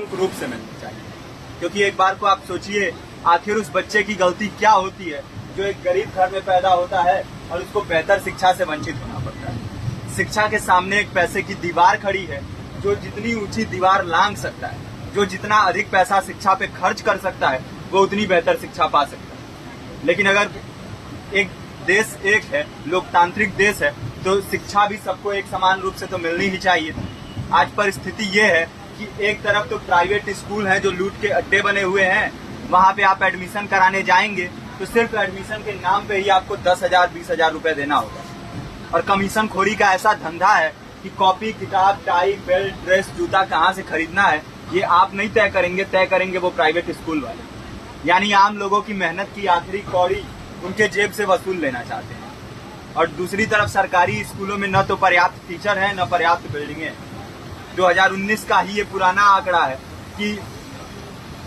निःशुल्क रूप से मिलनी चाहिए। क्योंकि एक बार को आप सोचिए, आखिर उस बच्चे की गलती क्या होती है जो एक गरीब घर में पैदा होता है और उसको बेहतर शिक्षा से वंचित होना पड़ता है। शिक्षा के सामने एक पैसे की दीवार खड़ी है, जो जितनी ऊंची दीवार लांघ सकता है, जो जितना अधिक पैसा शिक्षा पे खर्च कर सकता है, वो उतनी बेहतर शिक्षा पा सकता है। लेकिन अगर एक देश एक है, लोकतांत्रिक देश है, तो शिक्षा भी सबको एक समान रूप से तो मिलनी ही चाहिए। आज परिस्थिति ये है कि एक तरफ तो प्राइवेट स्कूल हैं जो लूट के अड्डे बने हुए हैं, वहां पे आप एडमिशन कराने जाएंगे तो सिर्फ एडमिशन के नाम पे ही आपको 10,000 20,000 रुपए देना होगा। और कमीशन खोरी का ऐसा धंधा है कि कॉपी, किताब, टाई, बेल्ट, ड्रेस, जूता कहाँ से खरीदना है ये आप नहीं तय करेंगे वो प्राइवेट स्कूल वाले। यानी आम लोगों की मेहनत की आखिरी कौड़ी उनके जेब से वसूल लेना चाहते हैं। और दूसरी तरफ सरकारी स्कूलों में न तो पर्याप्त टीचर हैं, न पर्याप्त बिल्डिंगें। 2019 का ही ये पुराना आंकड़ा है कि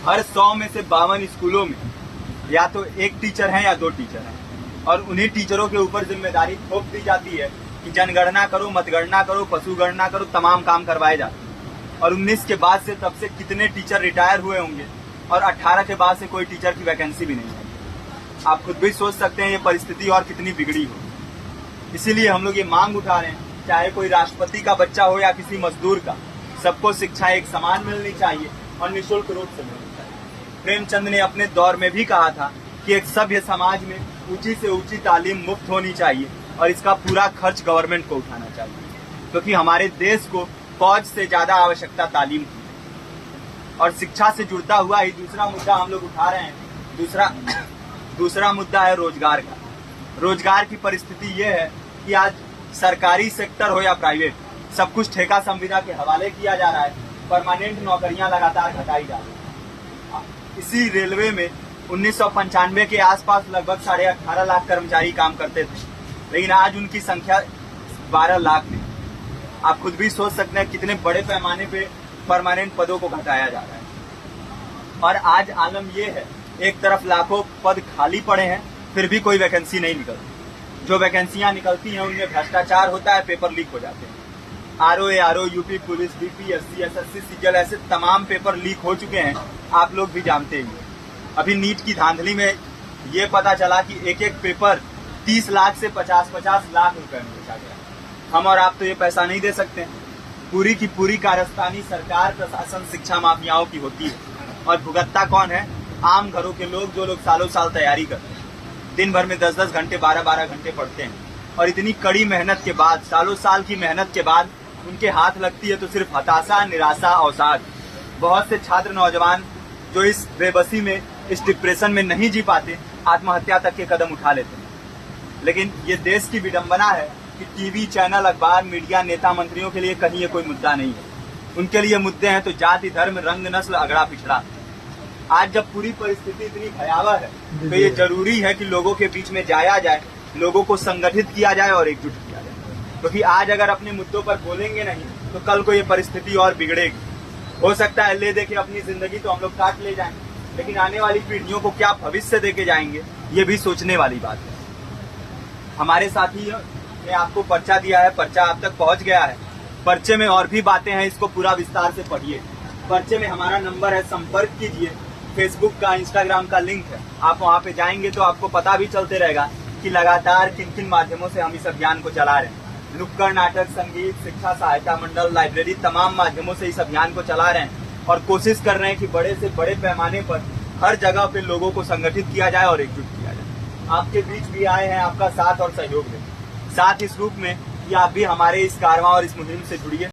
हर 100 में से 52 स्कूलों में या तो एक टीचर है या 2 टीचर हैं। और उन्हीं टीचरों के ऊपर जिम्मेदारी थोप दी जाती है कि जनगणना करो, मतगणना करो, पशुगणना करो, तमाम काम करवाए जाते हैं। और 19 के बाद से तब से कितने टीचर रिटायर हुए होंगे और 18 के बाद से कोई टीचर की वैकेंसी भी नहीं है। आप खुद भी सोच सकते हैं ये परिस्थिति और कितनी बिगड़ी हो। इसीलिए हम लोग ये मांग उठा रहे हैं, चाहे कोई राष्ट्रपति का बच्चा हो या किसी मजदूर का, सबको शिक्षा एक समान मिलनी चाहिए और निःशुल्क रूप से मिलनी चाहिए। प्रेमचंद ने अपने दौर में भी कहा था कि एक सभ्य समाज में ऊंची से ऊंची तालीम मुफ्त होनी चाहिए और इसका पूरा खर्च गवर्नमेंट को उठाना चाहिए, क्योंकि हमारे देश को फौज से ज्यादा आवश्यकता तालीम की है। और शिक्षा से जुड़ता हुआ ही दूसरा मुद्दा हम लोग उठा रहे हैं। दूसरा मुद्दा है रोजगार का। रोजगार की परिस्थिति ये है कि आज सरकारी सेक्टर हो या प्राइवेट, सब कुछ ठेका संविदा के हवाले किया जा रहा है। परमानेंट नौकरियां लगातार घटाई जा रही है। इसी रेलवे में 1995 के आसपास लगभग 18.5 लाख कर्मचारी काम करते थे, लेकिन आज उनकी संख्या 12 लाख है। आप खुद भी सोच सकते हैं कितने बड़े पैमाने पे परमानेंट पदों को घटाया जा रहा है। और आज आलम ये है, एक तरफ लाखों पद खाली पड़े हैं, फिर भी कोई वैकेंसी नहीं निकलती। जो वैकेंसियां निकलती हैं उनमें भ्रष्टाचार होता है, पेपर लीक हो जाते हैं। RO, UP police, BPSC, SSC, CGL, ऐसे तमाम पेपर लीक हो चुके हैं, आप लोग भी जानते ही हैं। अभी नीट की धांधली में ये पता चला कि एक एक पेपर 30 लाख से 50-50 लाख रुपए में बेचा गया। हम और आप तो ये पैसा नहीं दे सकते। पूरी की पूरी कारस्तानी सरकार, प्रशासन, शिक्षा माफियाओं की होती है। और भुगतता कौन है? आम घरों के लोग, जो लोग सालों साल तैयारी करते हैं, दिन भर में 10-10 घंटे, 12-12 घंटे पढ़ते हैं। और इतनी कड़ी मेहनत के बाद, सालों साल की मेहनत के बाद उनके हाथ लगती है तो सिर्फ हताशा, निराशा, अवसाद। बहुत से छात्र नौजवान जो इस बेबसी में, इस डिप्रेशन में नहीं जी पाते, आत्महत्या तक के कदम उठा लेते हैं। लेकिन ये देश की विडंबना है कि टीवी चैनल, अखबार, मीडिया, नेता, मंत्रियों के लिए कहीं ये कोई मुद्दा नहीं है। उनके लिए मुद्दे हैं तो जाति, धर्म, रंग, नस्ल, अगड़ा पिछड़ा। आज जब पूरी परिस्थिति इतनी भयावह है तो ये जरूरी है कि लोगों के बीच में जाया जाए, लोगों को संगठित किया जाए और एकजुट किया जाए। क्योंकि आज अगर अपने मुद्दों पर बोलेंगे नहीं तो कल को ये परिस्थिति और बिगड़ेगी। हो सकता है ले देके अपनी जिंदगी तो हम लोग काट ले जाएंगे, लेकिन आने वाली पीढ़ियों को क्या भविष्य देके जाएंगे, ये भी सोचने वाली बात है। हमारे साथी ने आपको पर्चा दिया है, पर्चा आप तक पहुंच गया है। पर्चे में और भी बातें हैं, इसको पूरा विस्तार से पढ़िए। पर्चे में हमारा नंबर है, संपर्क कीजिए। फेसबुक का, इंस्टाग्राम का लिंक है, आप वहाँ पे जाएंगे तो आपको पता भी चलते रहेगा कि लगातार किन किन माध्यमों से हम इस अभियान को चला रहे हैं। नुक्कड़ नाटक, संगीत, शिक्षा सहायता मंडल, लाइब्रेरी, तमाम माध्यमों से इस अभियान को चला रहे हैं और कोशिश कर रहे हैं कि बड़े से बड़े पैमाने पर हर जगह पे लोगों को संगठित किया जाए और एकजुट किया जाए। आपके बीच भी आए हैं आपका साथ और सहयोग दें। साथ इस रूप में कि आप भी हमारे इस कारवां और इस मुहिम से जुड़िए।